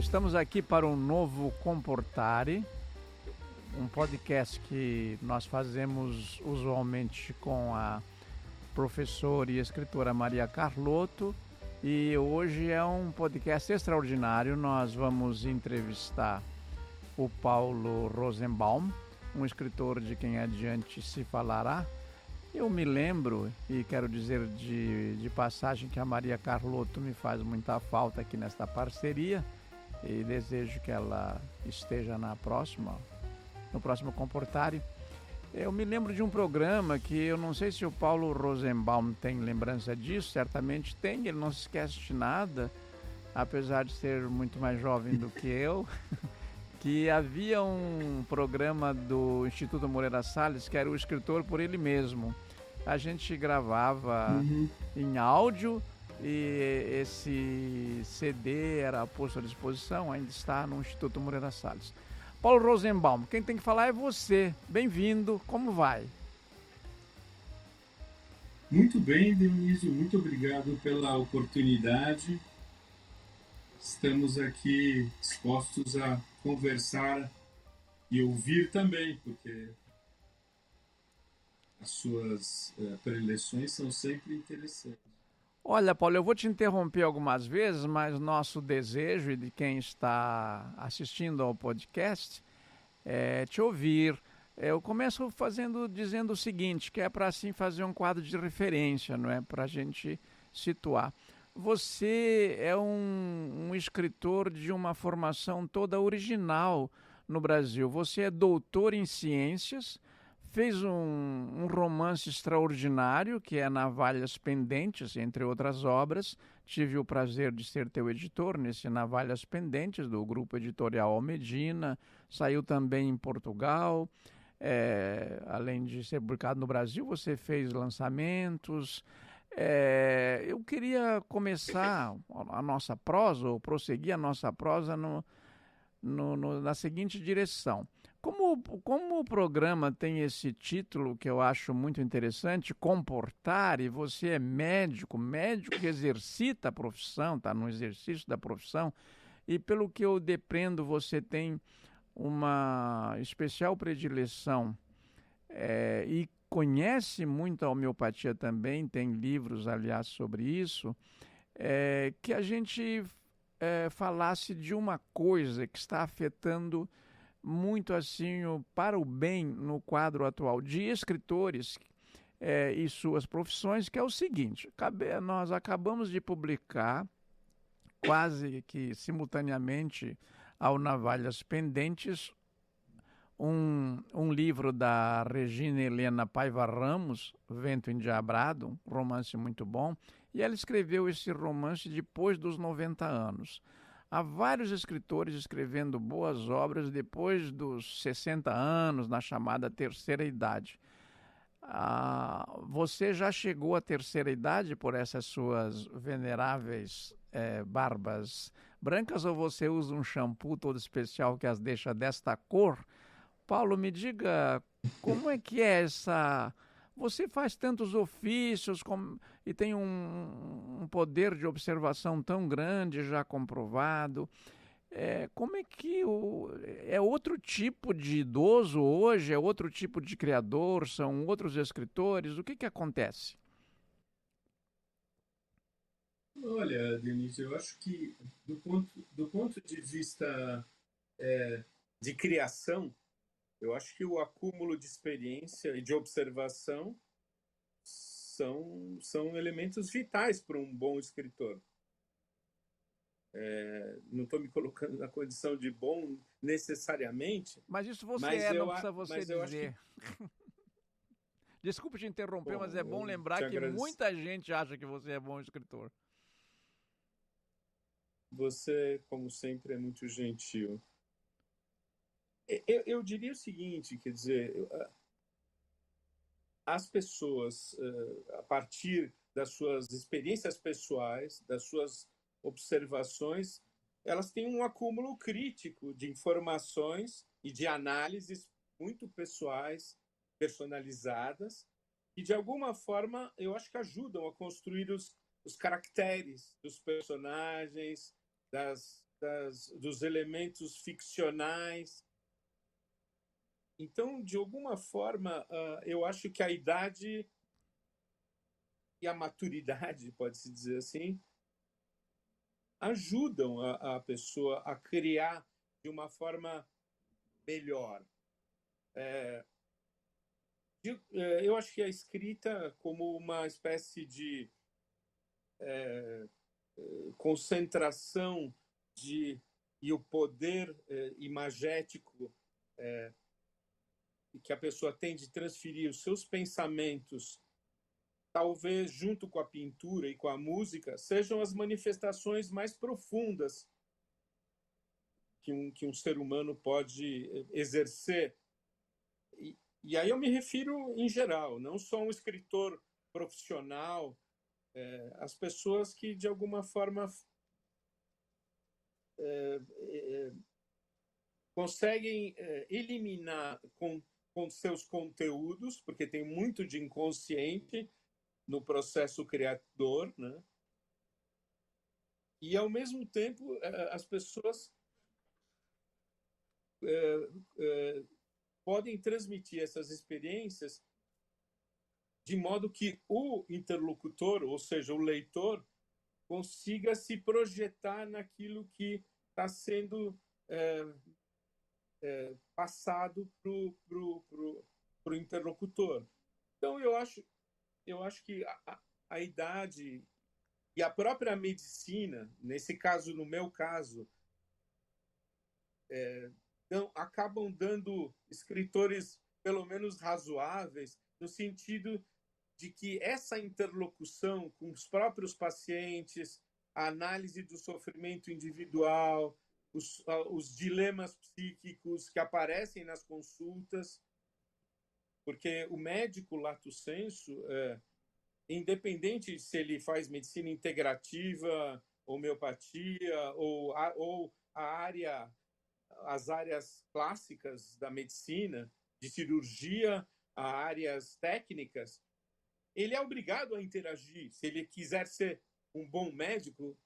Estamos aqui para um novo Comportare, um podcast que nós fazemos usualmente com a professora e escritora Maria Carlotto, e hoje é um podcast extraordinário. Nós vamos entrevistar o Paulo Rosenbaum, um escritor de quem adiante se falará. Eu me lembro, e quero dizer de passagem, que a Maria Carlotto me faz muita falta aqui nesta parceria e desejo que ela esteja no próximo Comportare. Eu me lembro de um programa que eu não sei se o Paulo Rosenbaum tem lembrança disso, certamente tem, ele não se esquece de nada, apesar de ser muito mais jovem do que eu, que havia um programa do Instituto Moreira Salles, que era o escritor por ele mesmo. A gente gravava em áudio e esse CD era posto à disposição, ainda está no Instituto Moreira Salles. Paulo Rosenbaum, quem tem que falar é você. Bem-vindo, como vai? Muito bem, Dionísio, muito obrigado pela oportunidade. Estamos aqui dispostos a conversar e ouvir também, porque as suas preleções são sempre interessantes. Olha, Paulo, eu vou te interromper algumas vezes, mas nosso desejo e de quem está assistindo ao podcast é te ouvir. Eu começo dizendo o seguinte, que é para assim fazer um quadro de referência, não é? Para a gente situar. Você é um escritor de uma formação toda original no Brasil. Você é doutor em ciências, fez um romance extraordinário, que é Navalhas Pendentes, entre outras obras. Tive o prazer de ser teu editor nesse Navalhas Pendentes, do grupo editorial Almedina. Saiu também em Portugal. Além de ser publicado no Brasil, você fez lançamentos. Eu queria começar a nossa prosa, ou prosseguir a nossa prosa na seguinte direção. Como o programa tem esse título que eu acho muito interessante, Comportare, e você é médico que exercita a profissão, está no exercício da profissão, e pelo que eu depreendo, você tem uma especial predileção e conhece muito a homeopatia também, tem livros, aliás, sobre isso, que a gente falasse de uma coisa que está afetando muito assim para o bem no quadro atual de escritores e suas profissões, que é o seguinte: nós acabamos de publicar quase que simultaneamente ao Navalhas Pendentes um livro da Regina Helena Paiva Ramos, Vento Endiabrado, um romance muito bom, e ela escreveu esse romance depois dos 90 anos. Há vários escritores escrevendo boas obras depois dos 60 anos, na chamada terceira idade. Você já chegou à terceira idade por essas suas veneráveis barbas brancas, ou você usa um shampoo todo especial que as deixa desta cor? Paulo, me diga, como é que é essa... Você faz tantos ofícios e tem um poder de observação tão grande, já comprovado. Como é que é outro tipo de idoso hoje? É outro tipo de criador? São outros escritores? O que acontece? Olha, Dionísio, eu acho que do ponto de vista de criação, eu acho que o acúmulo de experiência e de observação são elementos vitais para um bom escritor. Não estou me colocando na condição de bom necessariamente, Mas isso você não precisa você dizer. Que... Desculpe te interromper, Bom, mas é bom lembrar que muita gente acha que você é bom escritor. Você, como sempre, é muito gentil. Eu diria o seguinte, quer dizer, as pessoas, a partir das suas experiências pessoais, das suas observações, elas têm um acúmulo crítico de informações e de análises muito pessoais, personalizadas, e de alguma forma eu acho que ajudam a construir os caracteres dos personagens, das dos elementos ficcionais. Então, de alguma forma, eu acho que a idade e a maturidade, pode-se dizer assim, ajudam a pessoa a criar de uma forma melhor. Eu acho que a escrita, como uma espécie de concentração e o poder imagético que a pessoa tem de transferir os seus pensamentos, talvez junto com a pintura e com a música, sejam as manifestações mais profundas que um ser humano pode exercer. E aí eu me refiro em geral, não só um escritor profissional, as pessoas que, de alguma forma, conseguem eliminar com seus conteúdos, porque tem muito de inconsciente no processo criador, né? E, ao mesmo tempo, as pessoas podem transmitir essas experiências de modo que o interlocutor, ou seja, o leitor, consiga se projetar naquilo que está sendo passado para o interlocutor. Então, eu acho que a idade e a própria medicina, nesse caso, no meu caso, acabam dando escritores pelo menos razoáveis, no sentido de que essa interlocução com os próprios pacientes, a análise do sofrimento individual, os dilemas psíquicos que aparecem nas consultas, porque o médico lato sensu, independente se ele faz medicina integrativa, homeopatia ou as áreas clássicas da medicina, de cirurgia, a áreas técnicas, ele é obrigado a interagir, se ele quiser ser um bom médico,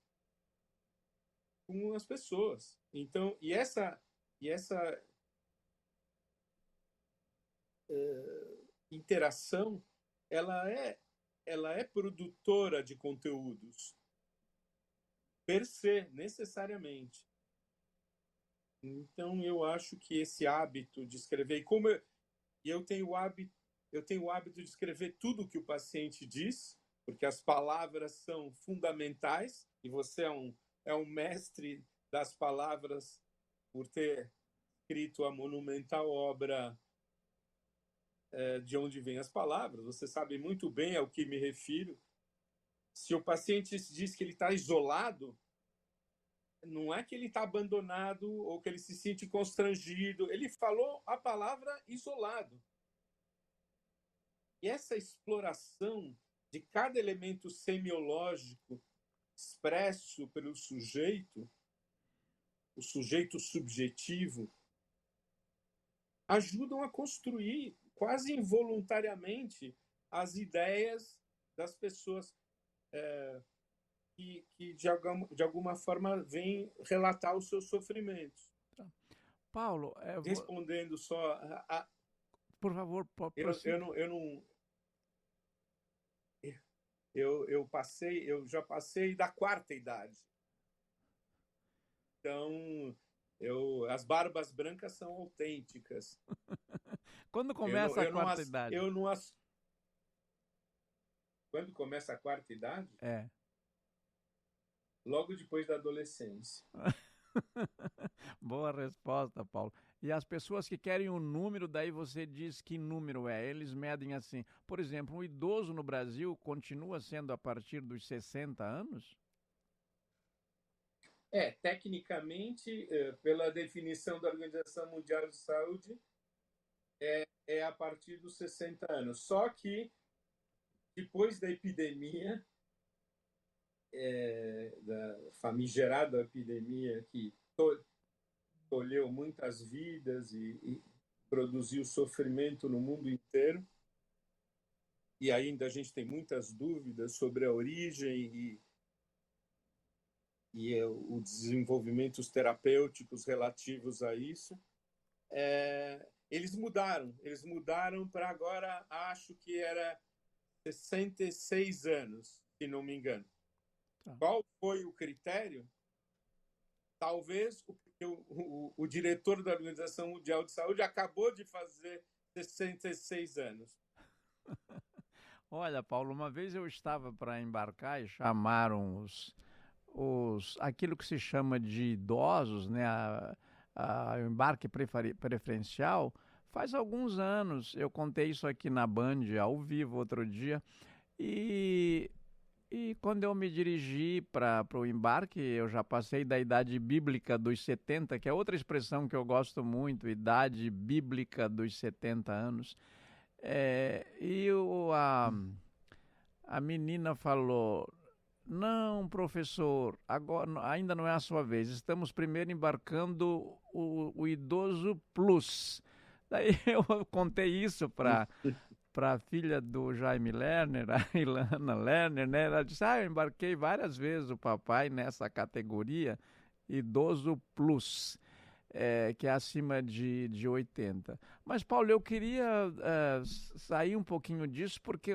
com as pessoas. Então, e essa interação, ela é produtora de conteúdos, per se, necessariamente. Então, eu acho que esse hábito de escrever, eu tenho o hábito de escrever tudo o que o paciente diz, porque as palavras são fundamentais, e você é um mestre das palavras por ter escrito a monumental obra De Onde Vêm as Palavras. Você sabe muito bem ao que me refiro. Se o paciente diz que ele está isolado, não é que ele está abandonado ou que ele se sente constrangido. Ele falou a palavra isolado. E essa exploração de cada elemento semiológico expresso pelo sujeito, o sujeito subjetivo, ajudam a construir quase involuntariamente as ideias das pessoas que de alguma forma vêm relatar os seus sofrimentos. Paulo, respondendo só por favor, eu já passei da quarta idade. Então, as barbas brancas são autênticas. Quando começa a quarta idade? Quando começa a quarta idade? É. Logo depois da adolescência. Boa resposta, Paulo. E as pessoas que querem um número, daí você diz que número é. Eles medem assim. Por exemplo, um idoso no Brasil continua sendo a partir dos 60 anos? Tecnicamente, pela definição da Organização Mundial de Saúde, é a partir dos 60 anos. Só que, depois da epidemia, da famigerada epidemia que tolheu muitas vidas e produziu sofrimento no mundo inteiro, e ainda a gente tem muitas dúvidas sobre a origem o desenvolvimentos terapêuticos relativos a isso, eles mudaram para agora, acho que era 66 anos, se não me engano. Tá. Qual foi o critério? Talvez o diretor da Organização Mundial de Saúde acabou de fazer 66 anos. Olha, Paulo, uma vez eu estava para embarcar e chamaram aquilo que se chama de idosos, né, o embarque preferencial. Faz alguns anos, eu contei isso aqui na Band, ao vivo, outro dia, e, e quando eu me dirigi para o embarque, eu já passei da idade bíblica dos 70, que é outra expressão que eu gosto muito, idade bíblica dos 70 anos. A menina falou: não, professor, agora ainda não é a sua vez. Estamos primeiro embarcando o idoso plus. Daí eu contei isso para a filha do Jaime Lerner, a Ilana Lerner, né? Ela disse: eu embarquei várias vezes o papai nessa categoria idoso plus. Que é acima de 80. Mas, Paulo, eu queria sair um pouquinho disso, porque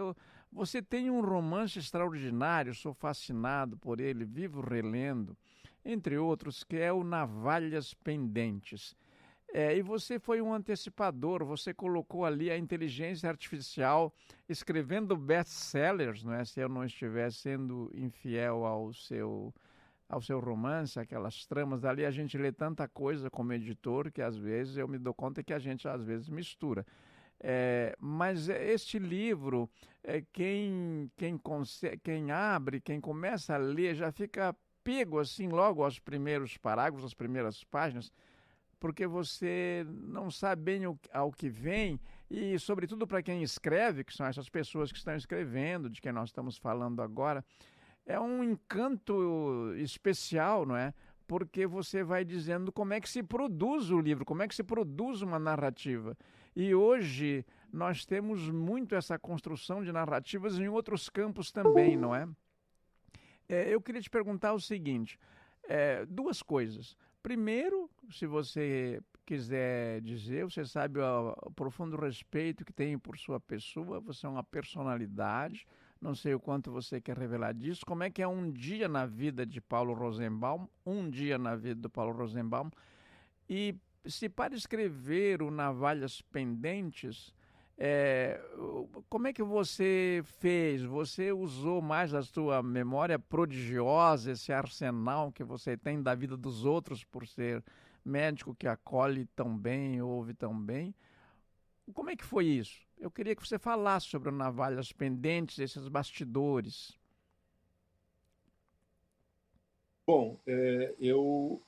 você tem um romance extraordinário, sou fascinado por ele, vivo relendo, entre outros, que é o Navalhas Pendentes. E você foi um antecipador, você colocou ali a inteligência artificial escrevendo best-sellers, não é? Se eu não estiver sendo infiel ao seu romance, aquelas tramas ali, a gente lê tanta coisa como editor que às vezes eu me dou conta que a gente às vezes mistura. Mas este livro, quem abre, quem começa a ler, já fica pego assim logo aos primeiros parágrafos, às primeiras páginas, porque você não sabe bem ao que vem, e sobretudo para quem escreve, que são essas pessoas que estão escrevendo, de quem nós estamos falando agora, é um encanto especial, não é? Porque você vai dizendo como é que se produz o livro, como é que se produz uma narrativa. E hoje nós temos muito essa construção de narrativas em outros campos também, não é? Eu queria te perguntar o seguinte, duas coisas. Primeiro, se você quiser dizer, você sabe o profundo respeito que tenho por sua pessoa, você é uma personalidade, não sei o quanto você quer revelar disso. Como é que é um dia na vida de Paulo Rosenbaum, um dia na vida do Paulo Rosenbaum, e se para escrever o Navalhas Pendentes, como é que você fez? Você usou mais a sua memória prodigiosa, esse arsenal que você tem da vida dos outros por ser médico que acolhe tão bem, ouve tão bem? Como é que foi isso? Eu queria que você falasse sobre o Navalhas Pendentes, esses bastidores. Bom, eu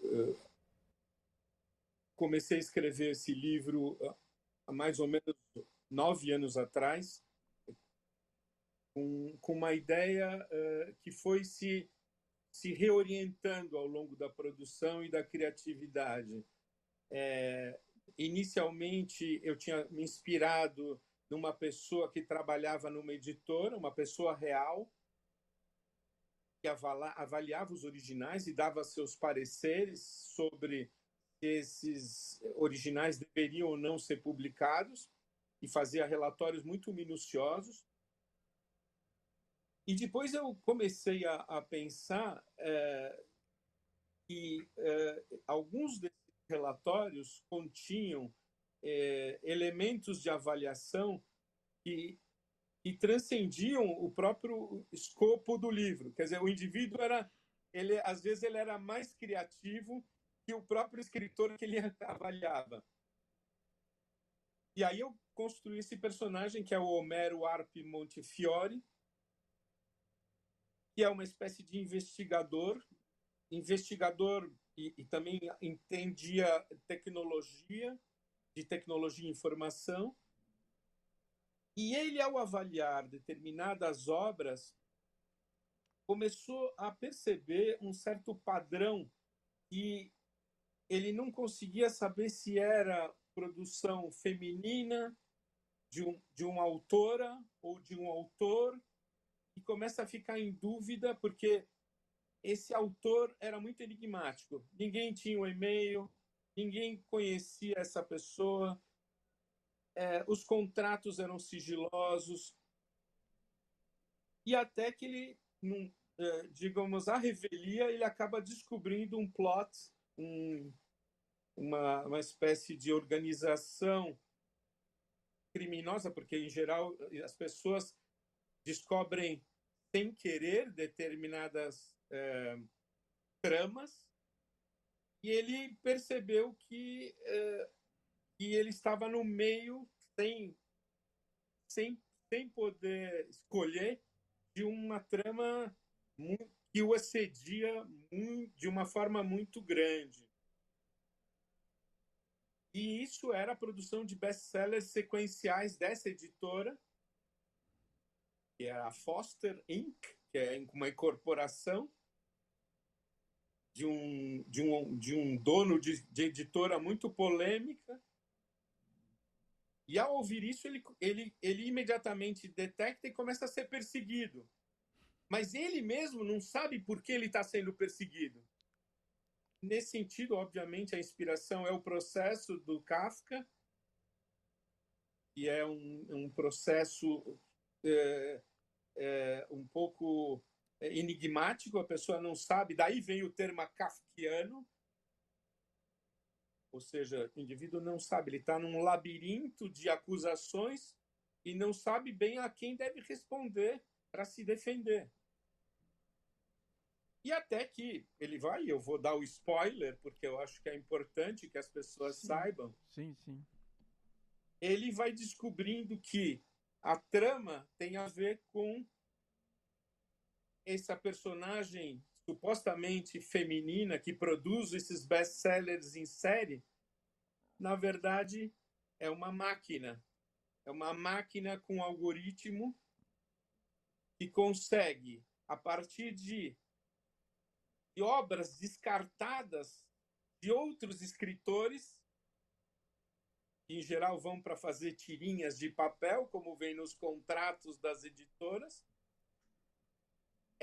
comecei a escrever esse livro há mais ou menos 9 anos atrás, com uma ideia que foi se reorientando ao longo da produção e da criatividade. Inicialmente, eu tinha me inspirado numa pessoa que trabalhava numa editora, uma pessoa real, que avaliava os originais e dava seus pareceres sobre se esses originais deveriam ou não ser publicados, e fazia relatórios muito minuciosos. E depois eu comecei a pensar que alguns desses relatórios continham elementos de avaliação que transcendiam o próprio escopo do livro. Quer dizer, o indivíduo às vezes ele era mais criativo que o próprio escritor que ele avaliava. E aí eu construí esse personagem que é o Homero Arpi Montefiore, que é uma espécie de investigador e também entendia de tecnologia e informação. E ele, ao avaliar determinadas obras, começou a perceber um certo padrão que ele não conseguia saber se era produção feminina de uma autora ou de um autor, e começa a ficar em dúvida, porque esse autor era muito enigmático. Ninguém tinha o e-mail, ninguém conhecia essa pessoa, os contratos eram sigilosos, e até que ele, digamos, à revelia, ele acaba descobrindo um plot, uma espécie de organização criminosa, porque, em geral, as pessoas descobrem sem querer determinadas tramas, e ele percebeu que ele estava no meio, sem, sem poder escolher, de uma trama que o assedia de uma forma muito grande. E isso era a produção de best-sellers sequenciais dessa editora, que é a Foster Inc., que é uma incorporação de um dono de editora muito polêmica. E, ao ouvir isso, ele imediatamente detecta e começa a ser perseguido. Mas ele mesmo não sabe por que ele está sendo perseguido. Nesse sentido, obviamente, a inspiração é o processo do Kafka, que é um processo um pouco enigmático, a pessoa não sabe, daí vem o termo kafkiano, ou seja, o indivíduo não sabe, ele está num labirinto de acusações e não sabe bem a quem deve responder para se defender. E até que ele vai, eu vou dar o spoiler, porque eu acho que é importante que as pessoas saibam. Sim, sim. Ele vai descobrindo que a trama tem a ver com essa personagem supostamente feminina que produz esses best-sellers em série. Na verdade, é uma máquina. É uma máquina com algoritmo que consegue, a partir de obras descartadas de outros escritores, que em geral vão para fazer tirinhas de papel, como vem nos contratos das editoras,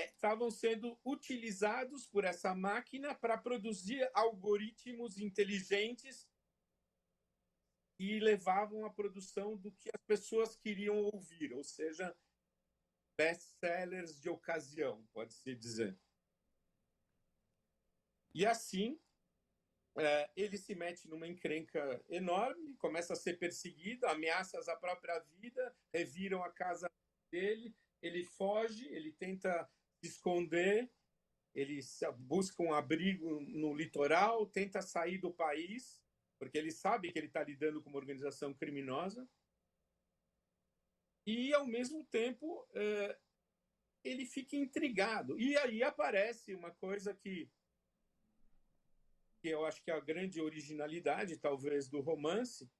estavam sendo utilizados por essa máquina para produzir algoritmos inteligentes que levavam à produção do que as pessoas queriam ouvir, ou seja, best-sellers de ocasião, pode-se dizer. E assim, ele se mete numa encrenca enorme, começa a ser perseguido, ameaças à própria vida, reviram a casa dele, ele foge, ele tenta se esconder, ele busca um abrigo no litoral, tenta sair do país, porque ele sabe que ele está lidando com uma organização criminosa. E, ao mesmo tempo, ele fica intrigado. E aí aparece uma coisa que eu acho que é a grande originalidade, talvez, do romance,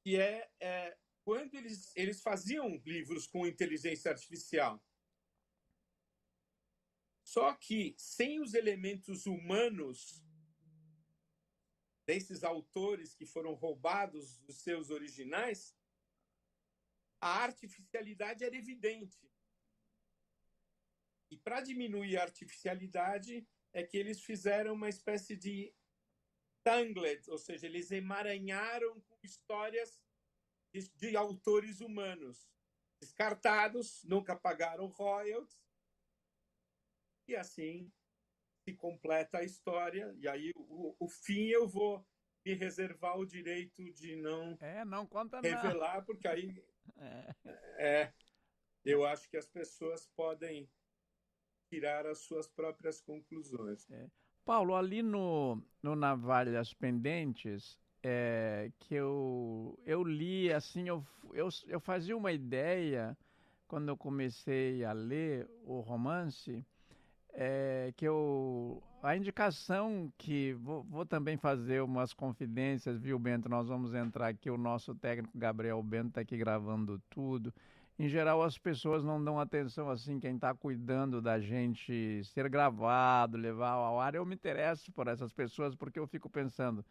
que é quando eles faziam livros com inteligência artificial. Só que, sem os elementos humanos desses autores que foram roubados dos seus originais, a artificialidade era evidente. E, para diminuir a artificialidade, é que eles fizeram uma espécie de tangled, ou seja, eles emaranharam com histórias de autores humanos descartados, nunca pagaram royalties, e assim se completa a história. E aí o fim eu vou me reservar o direito de não Não conta revelar, não. porque aí eu acho que as pessoas podem tirar as suas próprias conclusões. Paulo, ali no Navalhas Pendentes, que eu li, assim, eu fazia uma ideia, quando eu comecei a ler o romance, a indicação que, vou também fazer umas confidências, viu, Bento? Nós vamos entrar aqui, o nosso técnico Gabriel Bento está aqui gravando tudo. Em geral, as pessoas não dão atenção assim, quem está cuidando da gente ser gravado, levar ao ar. Eu me interesso por essas pessoas porque eu fico pensando,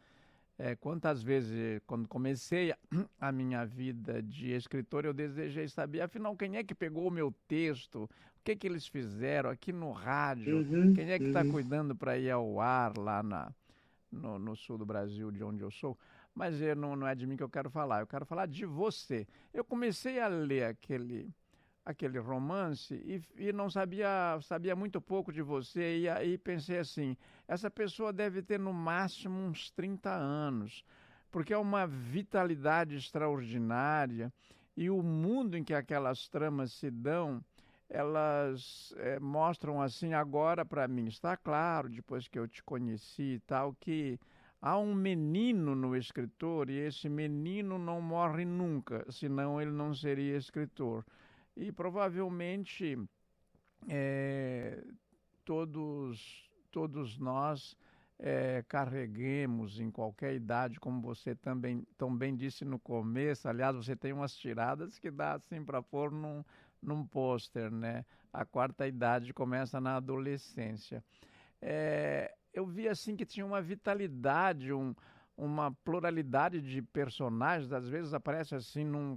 quantas vezes, quando comecei a minha vida de escritor, eu desejei saber, afinal, quem é que pegou o meu texto, que que eles fizeram aqui no rádio, Uhum, quem é que está uhum. cuidando para ir ao ar lá no sul do Brasil, de onde eu sou. Mas não é de mim que eu quero falar de você. Eu comecei a ler aquele romance e não sabia muito pouco de você, e aí pensei assim, essa pessoa deve ter no máximo uns 30 anos, porque é uma vitalidade extraordinária, e o mundo em que aquelas tramas se dão, elas mostram assim agora para mim, está claro, depois que eu te conheci e tal, que há um menino no escritor, e esse menino não morre nunca, senão ele não seria escritor. E provavelmente eh, todos nós carreguemos em qualquer idade, como você também tão bem disse no começo. Aliás, você tem umas tiradas que dá assim para pôr num pôster, né? A quarta idade começa na adolescência. Eu vi assim que tinha uma vitalidade, uma pluralidade de personagens, às vezes aparece assim num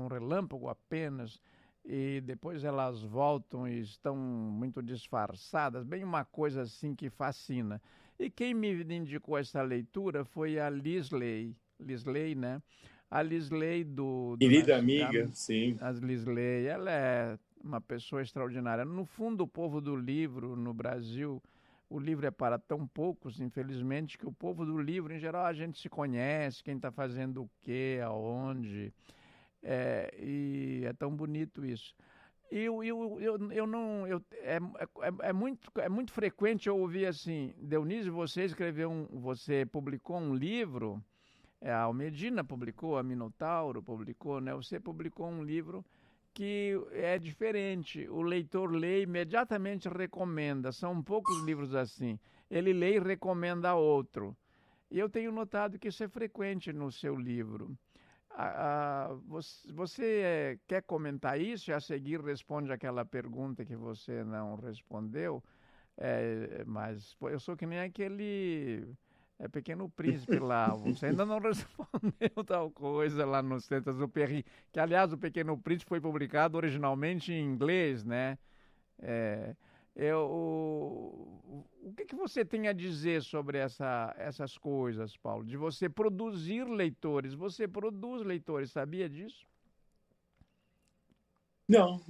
relâmpago apenas, e depois elas voltam e estão muito disfarçadas, bem uma coisa assim que fascina. E quem me indicou essa leitura foi a Lisley, né? A Lisley Querida amiga, sim. a Lisley, ela é uma pessoa extraordinária. No fundo, o povo do livro no Brasil, o livro é para tão poucos, infelizmente, que o povo do livro, em geral, a gente se conhece, quem está fazendo o quê, aonde, e é tão bonito isso. Eu não. É muito frequente eu ouvir assim, Dionísio, você publicou um livro, a Almedina publicou, a Minotauro publicou, né? Você publicou um livro que é diferente. O leitor lê e imediatamente recomenda. São poucos livros assim. Ele lê e recomenda outro. E eu tenho notado que isso é frequente no seu livro. Você quer comentar isso e a seguir responde aquela pergunta que você não respondeu? Mas pô, eu sou que nem aquele Pequeno Príncipe lá. Você ainda não respondeu tal coisa lá no Saint-Exupéry. Que, aliás, o Pequeno Príncipe foi publicado originalmente em inglês, né? É, o que que você tem a dizer sobre essas coisas, Paulo? De você produzir leitores. Você produz leitores, sabia disso? Não,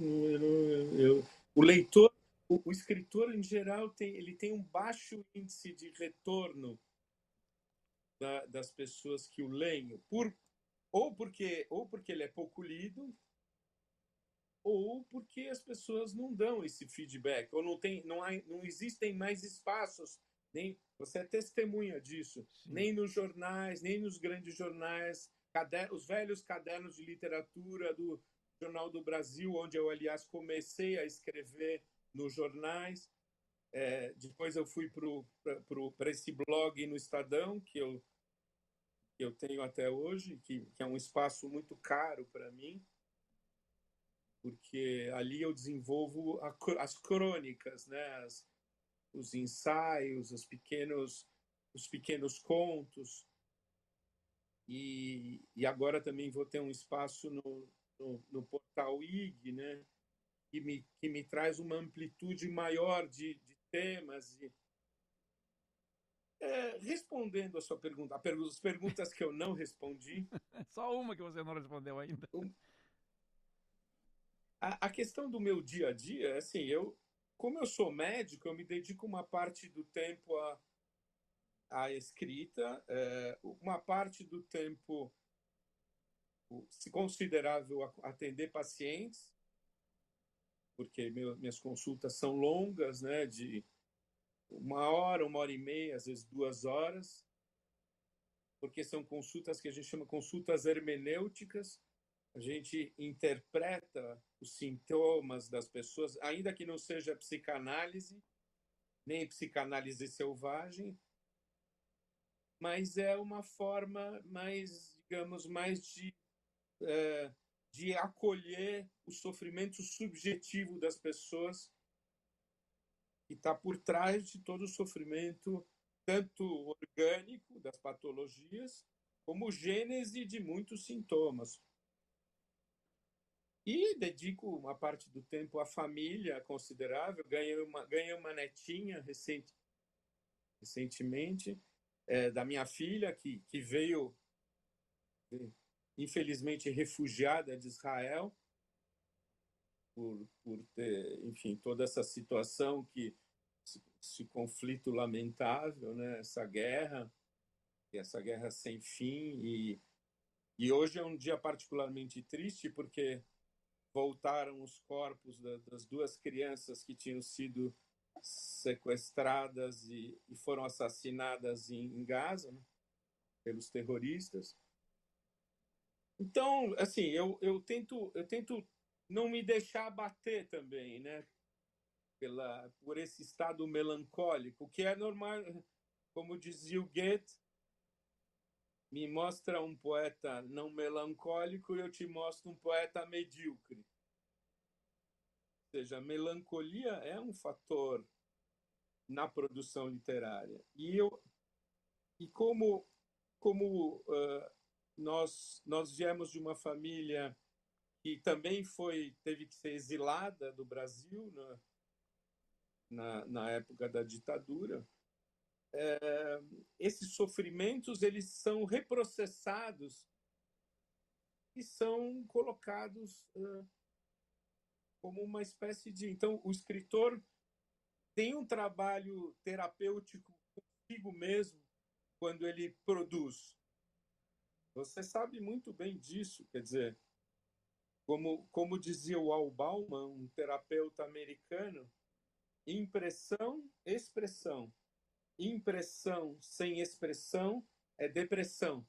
o leitor, o escritor em geral ele tem um baixo índice de retorno das pessoas que o leem, ou porque ele é pouco lido, ou porque as pessoas não dão esse feedback, ou não existem mais espaços, nem você é testemunha disso, Sim. nem nos jornais, nem nos grandes jornais, os velhos cadernos de literatura do Jornal do Brasil, onde eu, aliás, comecei a escrever nos jornais. Depois eu fui para esse blog no Estadão, que eu tenho até hoje, que é um espaço muito caro para mim, porque ali eu desenvolvo as crônicas, né? Os ensaios, os pequenos contos. E agora também vou ter um espaço no portal IG, né? Que me traz uma amplitude maior de temas. Respondendo a sua pergunta, as perguntas que eu não respondi, Só uma que você não respondeu ainda. a questão do meu dia a dia, assim, como eu sou médico, eu me dedico uma parte do tempo à escrita, uma parte do tempo se considerável a atender pacientes, porque minhas consultas são longas, né, de uma hora e meia, às vezes 2 horas, porque são consultas que a gente chama consultas hermenêuticas. A gente interpreta os sintomas das pessoas, ainda que não seja psicanálise, nem psicanálise selvagem, mas é uma forma mais, digamos, mais de acolher o sofrimento subjetivo das pessoas, que está por trás de todo o sofrimento, tanto orgânico das patologias, como gênese de muitos sintomas. E dedico uma parte do tempo à família considerável. Ganhei uma netinha recentemente, da minha filha, que veio, infelizmente, refugiada de Israel, por ter, enfim, toda essa situação, esse conflito lamentável, né? Essa guerra sem fim. E hoje é um dia particularmente triste, porque voltaram os corpos das duas crianças que tinham sido sequestradas e foram assassinadas em Gaza, né, pelos terroristas. Então, assim, eu tento não me deixar abater também, né, por esse estado melancólico, que é normal. Como dizia o Goethe, me mostra um poeta não melancólico e eu te mostro um poeta medíocre. Ou seja, a melancolia é um fator na produção literária. E como nós viemos de uma família que também teve que ser exilada do Brasil na época da ditadura, esses sofrimentos eles são reprocessados e são colocados como uma espécie de... Então, o escritor tem um trabalho terapêutico consigo mesmo quando ele produz. Você sabe muito bem disso, quer dizer, como dizia o Al Bauman, um terapeuta americano, impressão, expressão. Impressão sem expressão é depressão.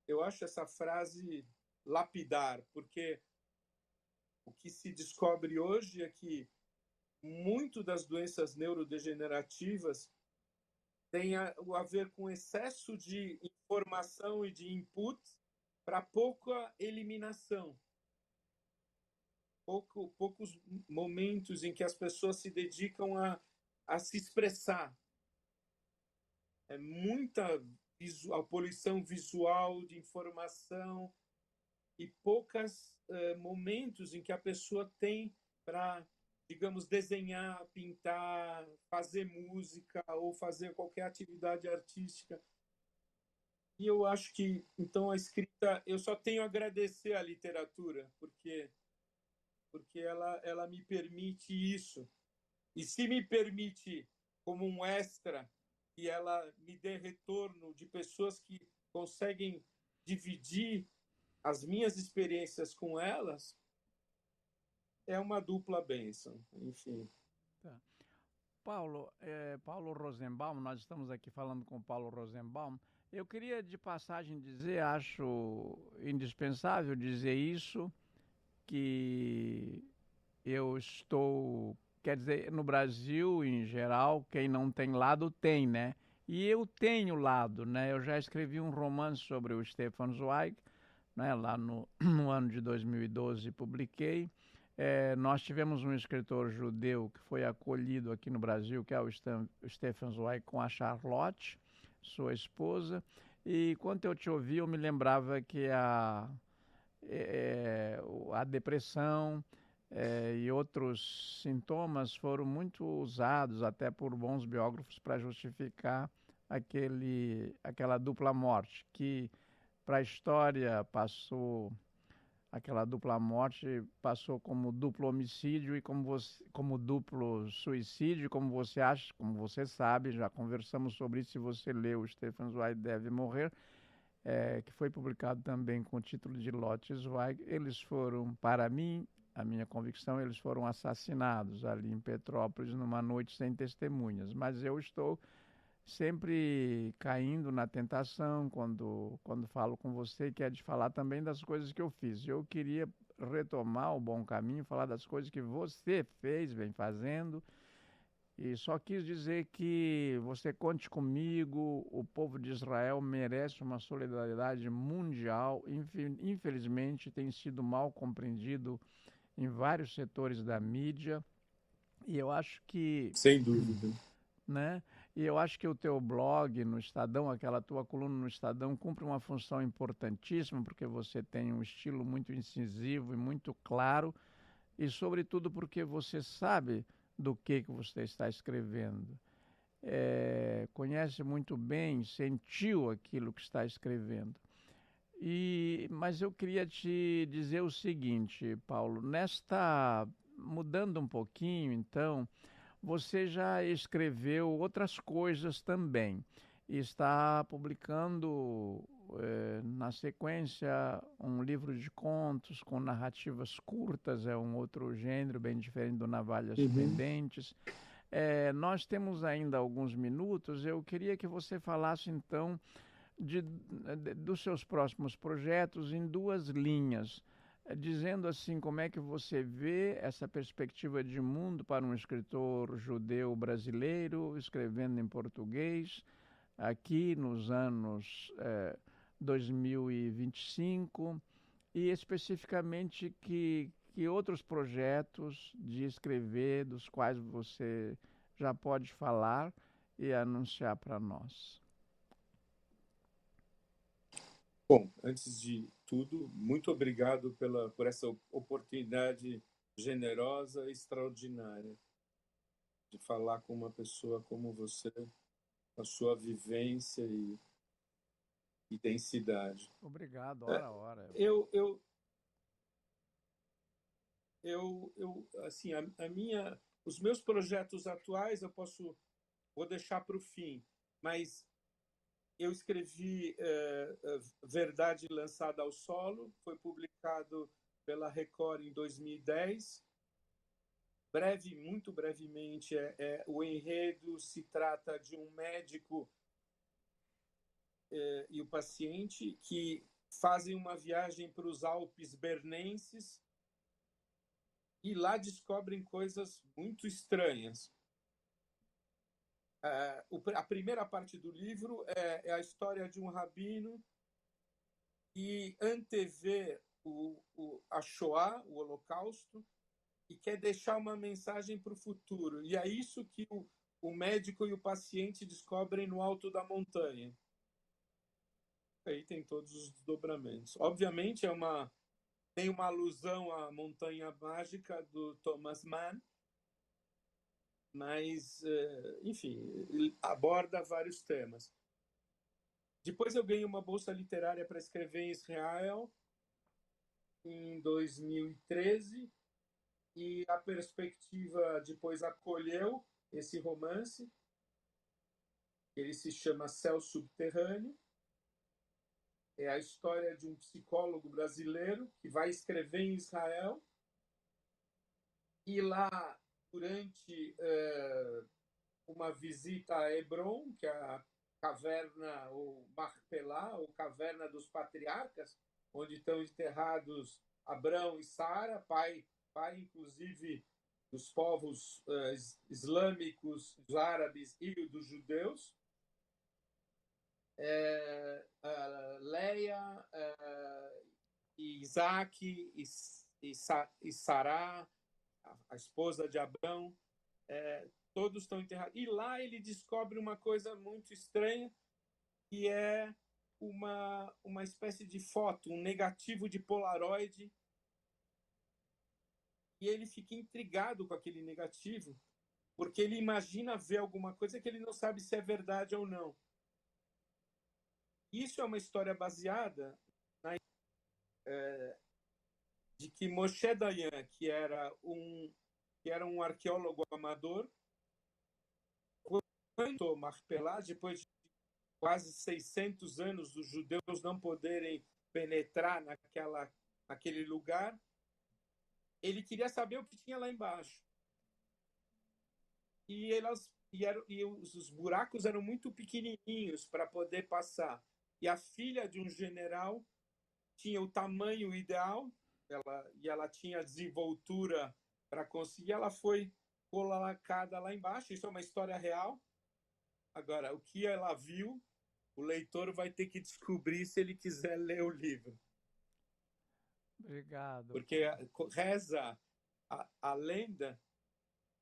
Eu acho essa frase lapidar, porque o que se descobre hoje é que muito das doenças neurodegenerativas tem a ver com excesso de informação e de input para pouca eliminação. Poucos momentos em que as pessoas se dedicam a se expressar. É muita poluição visual de informação e poucos momentos em que a pessoa tem para, digamos, desenhar, pintar, fazer música ou fazer qualquer atividade artística. E eu acho que, então, a escrita, eu só tenho a agradecer à literatura, porque ela me permite isso. E se me permite, como um extra, que ela me dê retorno de pessoas que conseguem dividir as minhas experiências com elas, é uma dupla bênção, enfim. Tá. Paulo Rosenbaum, nós estamos aqui falando com Paulo Rosenbaum. Eu queria de passagem dizer, acho indispensável dizer isso, que eu estou, quer dizer, no Brasil em geral, quem não tem lado tem, né? E eu tenho lado, né? Eu já escrevi um romance sobre o Stefan Zweig, né? Lá no ano de 2012 publiquei. Nós tivemos um escritor judeu que foi acolhido aqui no Brasil, que é o Stefan Zweig, com a Charlotte, sua esposa. E quando eu te ouvi, eu me lembrava que a depressão e outros sintomas foram muito usados até por bons biógrafos para justificar aquela dupla morte, que para a história passou... Aquela dupla morte passou como duplo homicídio e como duplo suicídio, como você acha, como você sabe, já conversamos sobre isso. Se você leu o Stefan Zweig Deve Morrer, que foi publicado também com o título de Lot Zweig, eles foram, para mim, a minha convicção, eles foram assassinados ali em Petrópolis numa noite sem testemunhas. Mas eu estou sempre caindo na tentação quando falo com você, que é de falar também das coisas que eu fiz. Eu queria retomar o bom caminho, falar das coisas que você fez, vem fazendo, e só quis dizer que você conte comigo, o povo de Israel merece uma solidariedade mundial. Infelizmente tem sido mal compreendido em vários setores da mídia, e eu acho que... Sem dúvida. Né? E eu acho que o teu blog no Estadão, aquela tua coluna no Estadão, cumpre uma função importantíssima, porque você tem um estilo muito incisivo e muito claro, e sobretudo porque você sabe do que você está escrevendo. Conhece muito bem, sentiu aquilo que está escrevendo. Mas eu queria te dizer o seguinte, Paulo, mudando um pouquinho, então, você já escreveu outras coisas também. E está publicando, na sequência, um livro de contos com narrativas curtas, é um outro gênero bem diferente do Navalhas Pendentes. Nós temos ainda alguns minutos, eu queria que você falasse, então, dos seus próximos projetos em duas linhas, dizendo assim como é que você vê essa perspectiva de mundo para um escritor judeu brasileiro escrevendo em português aqui nos anos 2025 e especificamente que outros projetos de escrever dos quais você já pode falar e anunciar para nós. Bom, antes de tudo, muito obrigado por essa oportunidade generosa e extraordinária de falar com uma pessoa como você, a sua vivência e densidade. Obrigado, ora. Assim, os meus projetos atuais vou deixar para o fim, mas eu escrevi Verdade Lançada ao Solo, foi publicado pela Record em 2010. Muito brevemente, o enredo se trata de um médico e o paciente que fazem uma viagem para os Alpes Bernenses e lá descobrem coisas muito estranhas. A primeira parte do livro é a história de um rabino que antevê a Shoah, o Holocausto, e quer deixar uma mensagem para o futuro. E é isso que o médico e o paciente descobrem no alto da montanha. Aí tem todos os desdobramentos. Obviamente, tem uma alusão à Montanha Mágica do Thomas Mann, mas, enfim, ele aborda vários temas. Depois eu ganhei uma bolsa literária para escrever em Israel em 2013 e a Perspectiva depois acolheu esse romance. Ele se chama Céu Subterrâneo. É a história de um psicólogo brasileiro que vai escrever em Israel e lá, durante uma visita a Hebron, que é a caverna, ou Marpelá, ou Caverna dos Patriarcas, onde estão enterrados Abrão e Sara, pai inclusive dos povos islâmicos, dos árabes e dos judeus. Leia, Isaac e Sará, a esposa de Abrão, todos estão enterrados. E lá ele descobre uma coisa muito estranha, que é uma espécie de foto, um negativo de Polaroid. E ele fica intrigado com aquele negativo, porque ele imagina ver alguma coisa que ele não sabe se é verdade ou não. Isso é uma história baseada de que Moshe Dayan, que era um arqueólogo amador, quando Marpelá, depois de quase 600 anos dos judeus não poderem penetrar naquele lugar, ele queria saber o que tinha lá embaixo. E os buracos eram muito pequenininhos para poder passar. E a filha de um general tinha o tamanho ideal, ela tinha a desenvoltura para conseguir, ela foi colocada lá embaixo. Isso é uma história real. Agora, o que ela viu, o leitor vai ter que descobrir se ele quiser ler o livro. Obrigado. Porque reza a lenda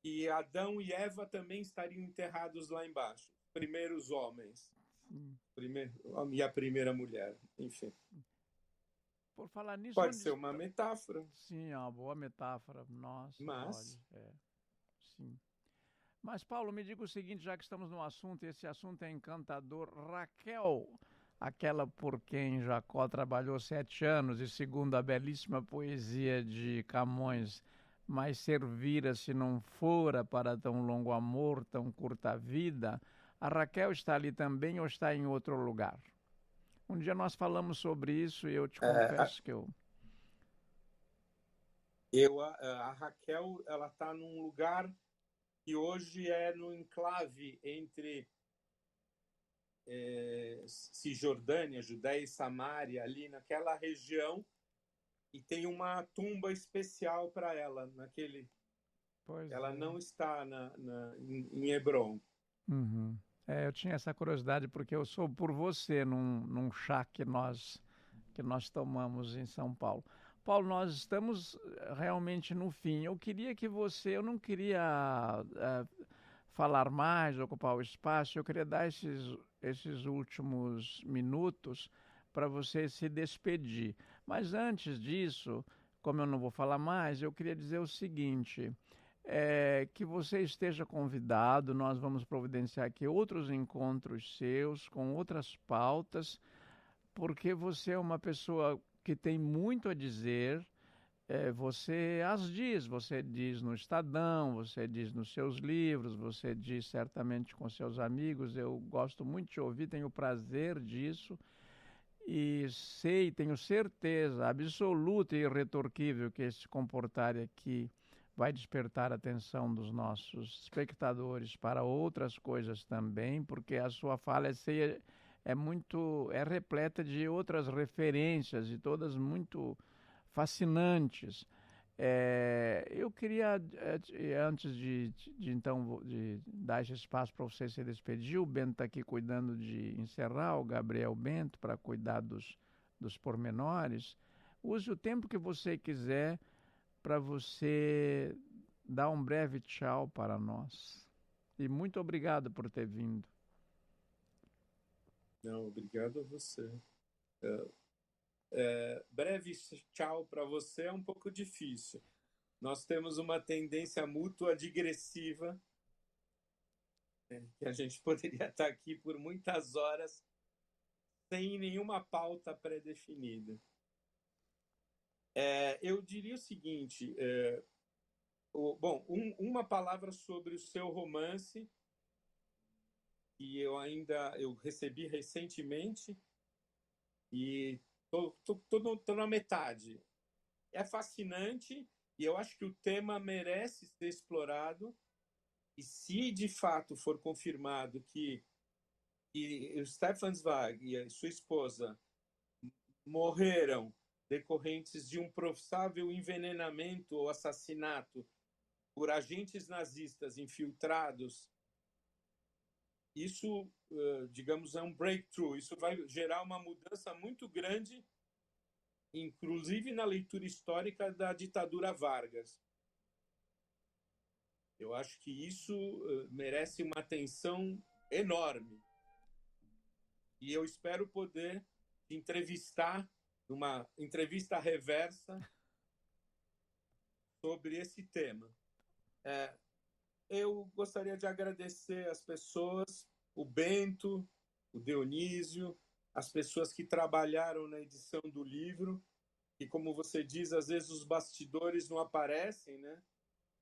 E Adão e Eva também estariam enterrados lá embaixo. Primeiros homens. Primeiro homem e a primeira mulher. Enfim. Por falar nisso, Pode onde ser uma está... metáfora. Sim, é uma boa metáfora. Nossa, pode. Mas Sim. Mas, Paulo, me diga o seguinte, já que estamos no assunto, esse assunto é encantador. Raquel, aquela por quem Jacó trabalhou 7 anos, e segundo a belíssima poesia de Camões, mas servira se não fora para tão longo amor, tão curta vida, a Raquel está ali também ou está em outro lugar? Um dia nós falamos sobre isso e eu te é, confesso que eu... a Raquel, ela está num lugar que hoje é no enclave entre Cisjordânia, Judéia e Samaria, ali naquela região, e tem uma tumba especial para ela naquele. Pois Ela é. não está em Hebron. Uhum. Eu tinha essa curiosidade porque eu sou por você num chá que nós tomamos em São Paulo. Paulo, nós estamos realmente no fim. Eu não queria falar mais, ocupar o espaço, eu queria dar esses últimos minutos para você se despedir. Mas antes disso, como eu não vou falar mais, eu queria dizer o seguinte: que você esteja convidado, nós vamos providenciar aqui outros encontros seus, com outras pautas, porque você é uma pessoa que tem muito a dizer. Você diz no Estadão, você diz nos seus livros, você diz certamente com seus amigos. Eu gosto muito de te ouvir, tenho prazer disso e tenho certeza absoluta e irretorquível que esse comportar aqui vai despertar a atenção dos nossos espectadores para outras coisas também, porque a sua fala é repleta de outras referências e todas muito fascinantes. Eu queria, antes de dar esse espaço para você se despedir, o Bento está aqui cuidando de encerrar, o Gabriel Bento, para cuidar dos pormenores. Use o tempo que você quiser para você dar um breve tchau para nós. E muito obrigado por ter vindo. Não, obrigado a você. Breve tchau para você é um pouco difícil. Nós temos uma tendência mútua digressiva, que a gente poderia estar aqui por muitas horas sem nenhuma pauta pré-definida. Eu diria o seguinte: uma palavra sobre o seu romance, que eu recebi recentemente e estou na metade. É fascinante e eu acho que o tema merece ser explorado. E se de fato for confirmado que o Stefan Zweig e a sua esposa morreram decorrentes de um provável envenenamento ou assassinato por agentes nazistas infiltrados, isso, digamos, é um breakthrough. Isso vai gerar uma mudança muito grande, inclusive na leitura histórica da ditadura Vargas. Eu acho que isso merece uma atenção enorme. E eu espero poder entrevistar, numa entrevista reversa, sobre esse tema. Eu gostaria de agradecer as pessoas, o Bento, o Dionísio, as pessoas que trabalharam na edição do livro, e como você diz, às vezes os bastidores não aparecem, né?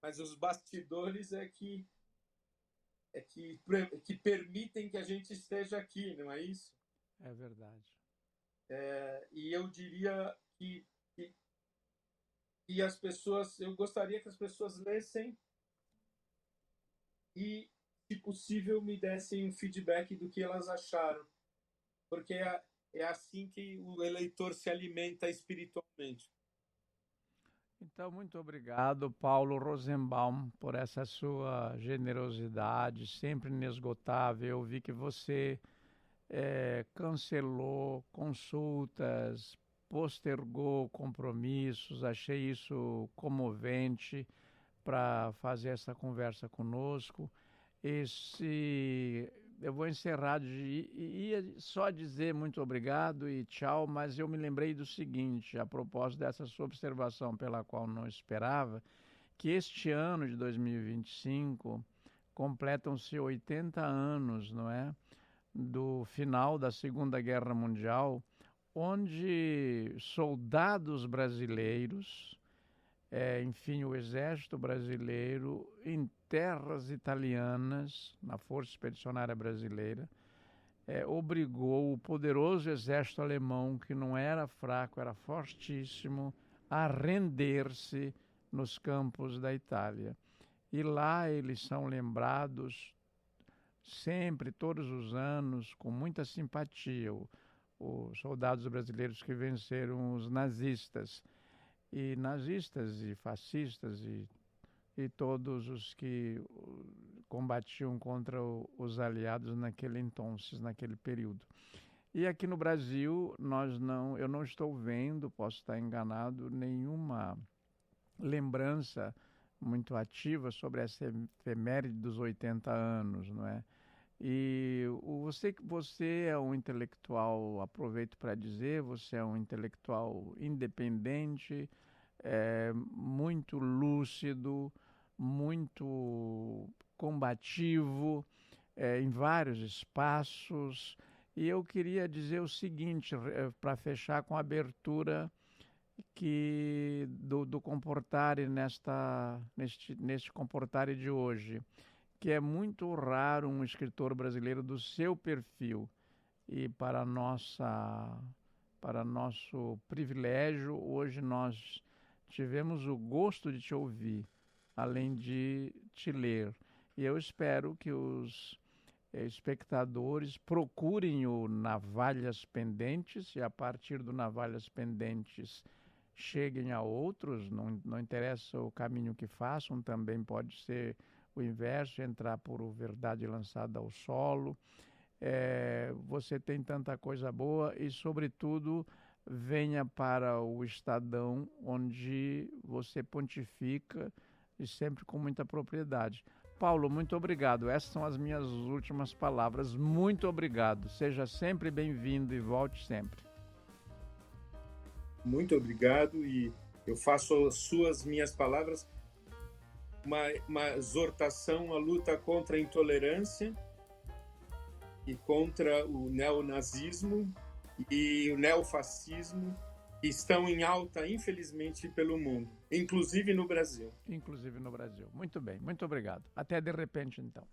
Mas os bastidores que permitem que a gente esteja aqui, não é isso? É verdade. E eu diria que as pessoas, eu gostaria que as pessoas lessem e, se possível, me dessem um feedback do que elas acharam, porque é assim que o eleitor se alimenta espiritualmente. Então, muito obrigado, Paulo Rosenbaum, por essa sua generosidade, sempre inesgotável. Eu vi que você cancelou consultas, postergou compromissos, achei isso comovente. para fazer essa conversa conosco. Eu vou encerrar ia só dizer muito obrigado e tchau, mas eu me lembrei do seguinte, a propósito dessa sua observação pela qual não esperava, que este ano de 2025 completam-se 80 anos, não é, do final da Segunda Guerra Mundial, onde soldados brasileiros, enfim, o exército brasileiro em terras italianas, na Força Expedicionária Brasileira, obrigou o poderoso exército alemão, que não era fraco, era fortíssimo, a render-se nos campos da Itália. E lá eles são lembrados sempre, todos os anos, com muita simpatia, os soldados brasileiros que venceram os nazistas e fascistas e todos os que combatiam contra os aliados naquele período. E aqui no Brasil, eu não estou vendo, posso estar enganado, nenhuma lembrança muito ativa sobre essa efeméride dos 80 anos, não é? E você é um intelectual, aproveito para dizer, você é um intelectual independente, muito lúcido, muito combativo, em vários espaços. E eu queria dizer o seguinte, para fechar com a abertura do Comportare neste Comportare de hoje, que é muito raro um escritor brasileiro do seu perfil. E para nosso privilégio, hoje nós tivemos o gosto de te ouvir, além de te ler. E eu espero que os espectadores procurem o Navalhas Pendentes e, a partir do Navalhas Pendentes, cheguem a outros. Não interessa o caminho que façam, também pode ser o inverso, entrar por o Verdade Lançada ao Solo. Você tem tanta coisa boa e, sobretudo, venha para o Estadão, onde você pontifica e sempre com muita propriedade. Paulo, muito obrigado. Essas são as minhas últimas palavras. Muito obrigado. Seja sempre bem-vindo e volte sempre. Muito obrigado, e eu faço as minhas palavras uma exortação à luta contra a intolerância e contra o neonazismo e o neofascismo, que estão em alta, infelizmente, pelo mundo, inclusive no Brasil. Inclusive no Brasil. Muito bem, muito obrigado. Até de repente, então.